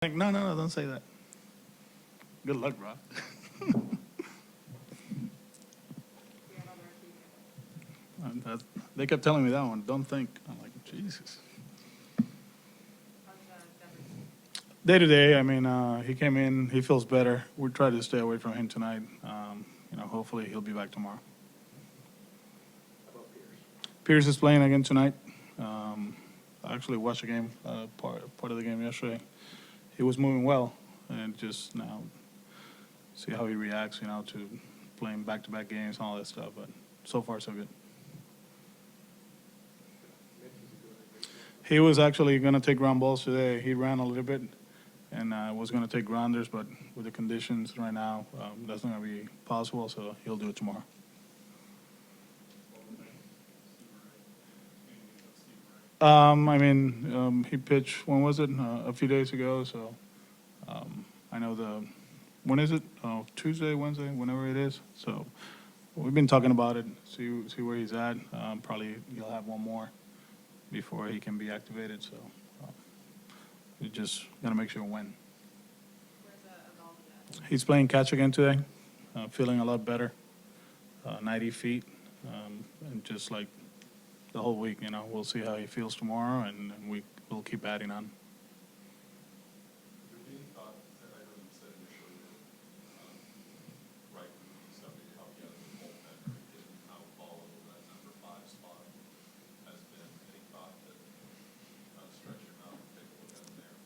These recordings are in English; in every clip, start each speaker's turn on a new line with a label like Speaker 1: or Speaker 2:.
Speaker 1: like, no, no, no, don't say that. Good luck, bro. And they kept telling me that one. Don't think. I'm like, Jesus. Day to day, I mean, he came in. He feels better. We tried to stay away from him tonight. Hopefully he'll be back tomorrow. Pierce is playing again tonight. I actually watched the game, part of the game yesterday. He was moving well, and just now see how he reacts, to playing back-to-back games and all that stuff. But so far, so good. He was actually going to take ground balls today. He ran a little bit and was going to take grounders, but with the conditions right now, that's not going to be possible, so he'll do it tomorrow. He pitched, when was it? A few days ago, so I know when is it? Oh, Tuesday, Wednesday, whenever it is. So we've been talking about it, see where he's at. Probably he'll have one more before he can be activated, so we just got to make sure when. He's playing catch again today, feeling a lot better, 90 feet, and just like the whole week, we'll see how he feels tomorrow, and we'll keep adding on.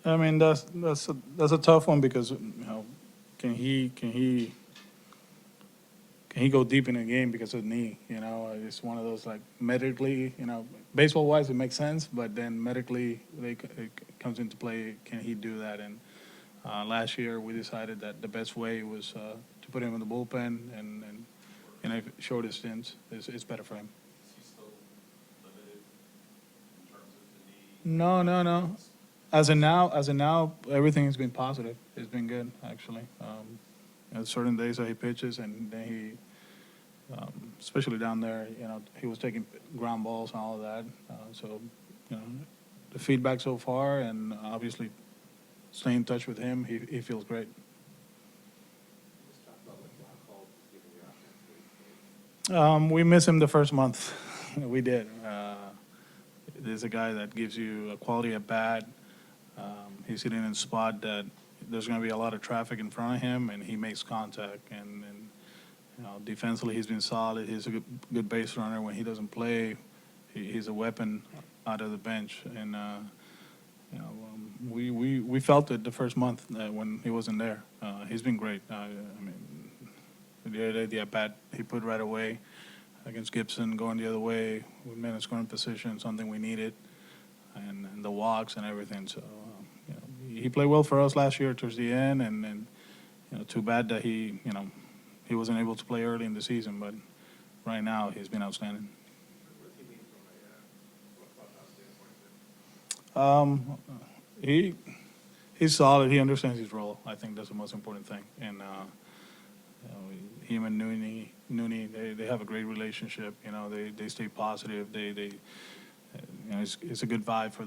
Speaker 1: I mean, that's a tough one because can he go deep in a game because of the knee? It's one of those like medically, baseball wise it makes sense, but then medically it comes into play. Can he do that? And last year we decided that the best way was to put him in the bullpen and in a shorter stint is better for him.
Speaker 2: Is he still limited in terms of the knee?
Speaker 1: No. As of now, everything has been positive. It's been good, actually. Certain days that he pitches, and then he, especially down there, he was taking ground balls and all of that. The feedback so far, and obviously staying in touch with him, he feels great.
Speaker 2: Just talk about what Black Hall is giving your offense.
Speaker 1: We miss him the first month. We did. There's a guy that gives you a quality at bat. He's sitting in a spot that there's going to be a lot of traffic in front of him, and he makes contact. And defensively, he's been solid. He's a good base runner. When he doesn't play, he's a weapon out of the bench. And we felt it the first month when he wasn't there. He's been great. The other day, the at bat he put right away against Gibson, going the other way, we made a scoring position, something we needed, and the walks and everything. So he played well for us last year towards the end, and too bad that he wasn't able to play early in the season. But right now, he's been outstanding.
Speaker 2: What does he mean from a clubhouse standpoint?
Speaker 1: He's solid. He understands his role. I think that's the most important thing. And him and Nooney, they have a great relationship. They stay positive. It's a good vibe for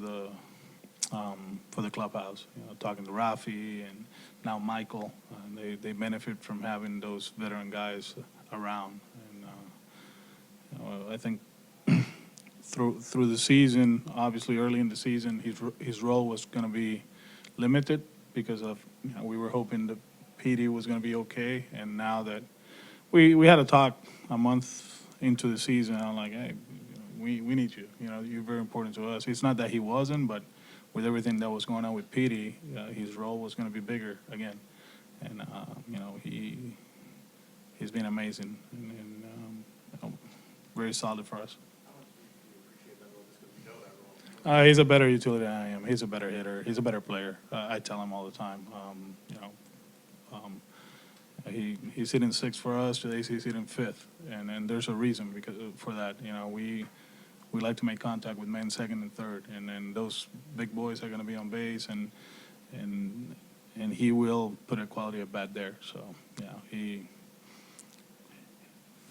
Speaker 1: the clubhouse. Talking to Rafi and now Michael, they benefit from having those veteran guys around. And I think through the season, obviously early in the season, his role was going to be limited because of we were hoping that PD was going to be okay, and now that we had a talk a month into the season, I'm like, hey, we need you. You're very important to us. It's not that he wasn't, but with everything that was going on with PD, his role was going to be bigger again, and he's been amazing and very solid for us.
Speaker 2: How much do you appreciate that role just because you know that role?
Speaker 1: He's a better utility than I am. He's a better hitter. He's a better player. I tell him all the time. He's hitting sixth for us. Today he's hitting fifth, and there's a reason for that. We like to make contact with men second and third, and then those big boys are going to be on base, and he will put a quality at bat there. So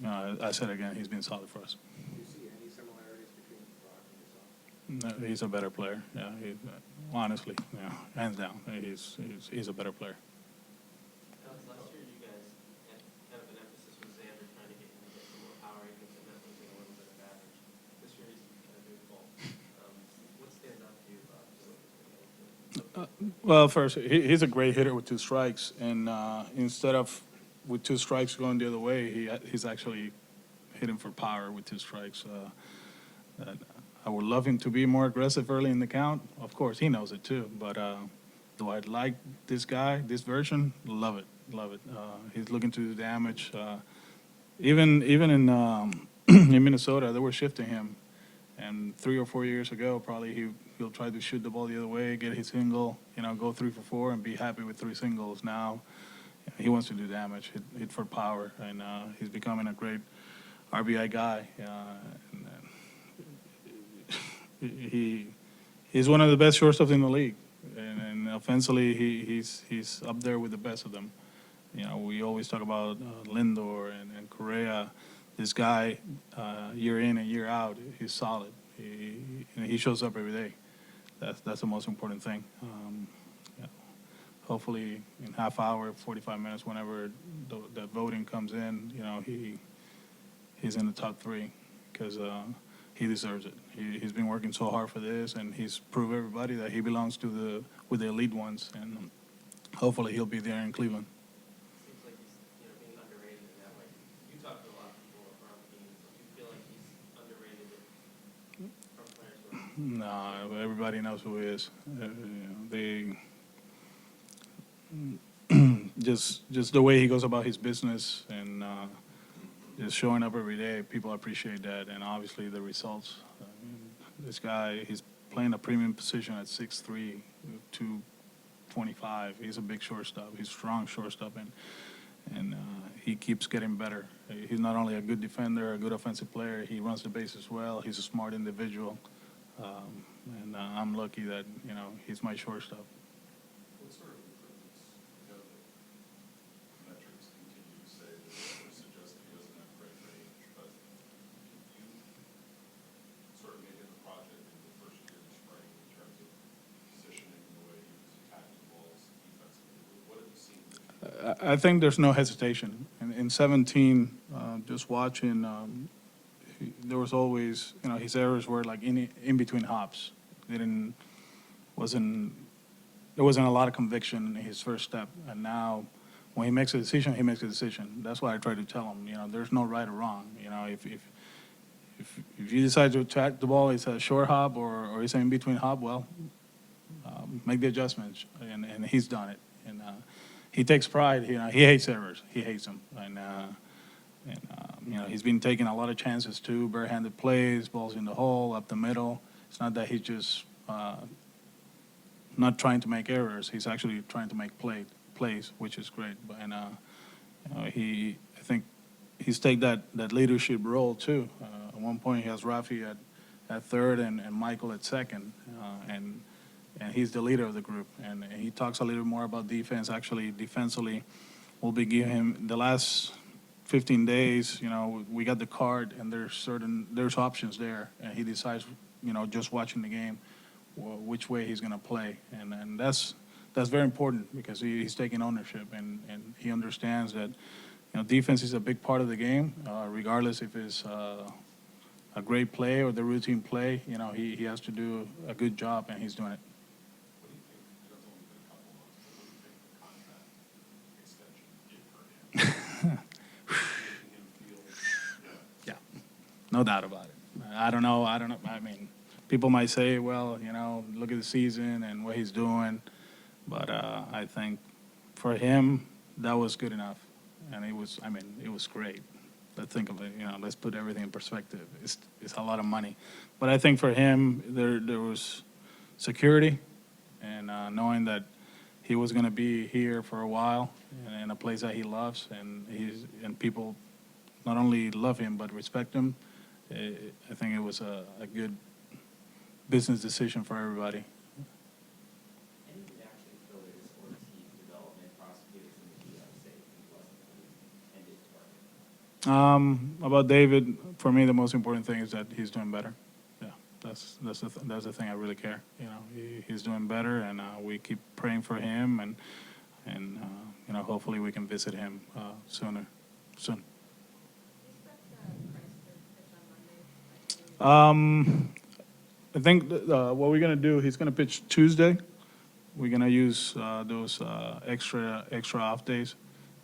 Speaker 1: I said again, he's been solid for us.
Speaker 2: Do you see any similarities between Brock and yourself?
Speaker 1: No, he's a better player. Yeah, honestly, yeah, hands down, he's a better player.
Speaker 2: Alex, last year you guys had kind of an emphasis with Xander trying to get him to get some more power. He was net losing a little bit of average. This year he's kind of doing both. What stands out to you about what he's been able to?
Speaker 1: Well, first, he's a great hitter with two strikes, and instead of with two strikes going the other way, he's actually hitting for power with two strikes. I would love him to be more aggressive early in the count. Of course, he knows it too. But do I like this guy, this version? Love it, love it. He's looking to do damage. Even in in Minnesota, they were shifting him, and 3 or 4 years ago, probably he'll try to shoot the ball the other way, get his single, go 3 for 4, and be happy with 3 singles. Now he wants to do damage, hit for power, and he's becoming a great RBI guy. He's one of the best shortstops in the league, and offensively he's up there with the best of them. We always talk about Lindor and Correa. This guy, year in and year out, he's solid. He shows up every day. That's the most important thing. Yeah. Hopefully, in half hour, 45 minutes, whenever the voting comes in, he's in the top 3 because he deserves it. He's been working so hard for this, and he's proved everybody that he belongs with the elite ones, and hopefully he'll be there in Cleveland.
Speaker 2: Seems like he's being underrated in that way. You talk to a lot of people around the game. Do you feel like he's underrated from players who are?
Speaker 1: No, everybody knows who he is. Just the way he goes about his business and just showing up every day, people appreciate that, and obviously the results. This guy, he's playing a premium position at 6'3", 225. He's a big shortstop. He's a strong shortstop, and he keeps getting better. He's not only a good defender, a good offensive player. He runs the bases well. He's a smart individual, and I'm lucky that he's my shortstop.
Speaker 3: What sort of improvements, the metrics continue to say that or suggest that he doesn't have great range, but you sort of made it a project in the first year of spring in terms of positioning and the way he was attacking balls defensively. What have you seen?
Speaker 1: I think there's no hesitation. In 17, just watching, there was always, his errors were like in between hops. There wasn't a lot of conviction in his first step. And now, when he makes a decision, he makes a decision. That's why I try to tell him, there's no right or wrong. If you decide to attack the ball, it's a short hop or it's an in between hop, well, make the adjustments. And he's done it. And he takes pride. He hates errors. He hates them. And he's been taking a lot of chances too, barehanded plays, balls in the hole, up the middle. It's not that he's just not trying to make errors. He's actually trying to make plays, which is great. And I think he's taken that leadership role too. At one point, he has Rafi at third and Michael at second, and he's the leader of the group. And he talks a little more about defense. Actually, defensively, we'll be giving him the last 15 days. We got the card, and there's options there, and he decides, just watching the game, which way he's going to play, and that's very important because he's taking ownership, and he understands that defense is a big part of the game, regardless if it's a great play or the routine play. He has to do a good job, and he's doing it.
Speaker 3: What do you think, it's only been a couple months, but what do you think the contract extension did for him? Making him feel,
Speaker 1: Yeah, no doubt about it. I don't know. I mean, people might say, well, look at the season and what he's doing. But I think for him, that was good enough. And it was great. Let's think of it, let's put everything in perspective. It's a lot of money. But I think for him, there was security and knowing that he was going to be here for a while in a place that he loves, and people not only love him but respect him. I think it was a good business decision for everybody.
Speaker 2: Any reaction to the latest Ortiz development prosecutors in the DL say he wasn't the intended target?
Speaker 1: About David, for me, the most important thing is that he's doing better. Yeah, That's the thing I really care. You know, he's doing better, and we keep praying for him, and you know, hopefully we can visit him soon. I think what we're gonna do, he's gonna pitch Tuesday. We're gonna use those extra off days.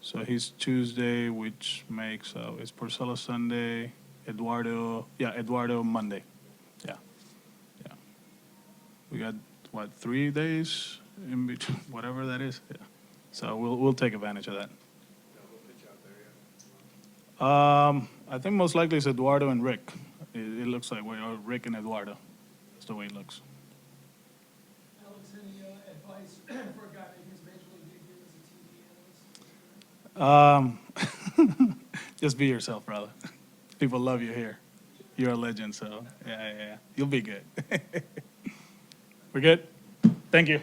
Speaker 1: So he's Tuesday, which makes it's Porcello Sunday, Eduardo Monday. Yeah, yeah. We got what, 3 days in between, whatever that is. Yeah. So we'll take advantage of that. I think most likely it's Eduardo and Rick. It looks like we are Rick and Eduardo. That's the way it looks.
Speaker 4: Alex, any advice for a guy making his major league debut as a TV analyst?
Speaker 1: Just be yourself, brother. People love you here. You're a legend, so yeah. You'll be good. We're good? Thank you.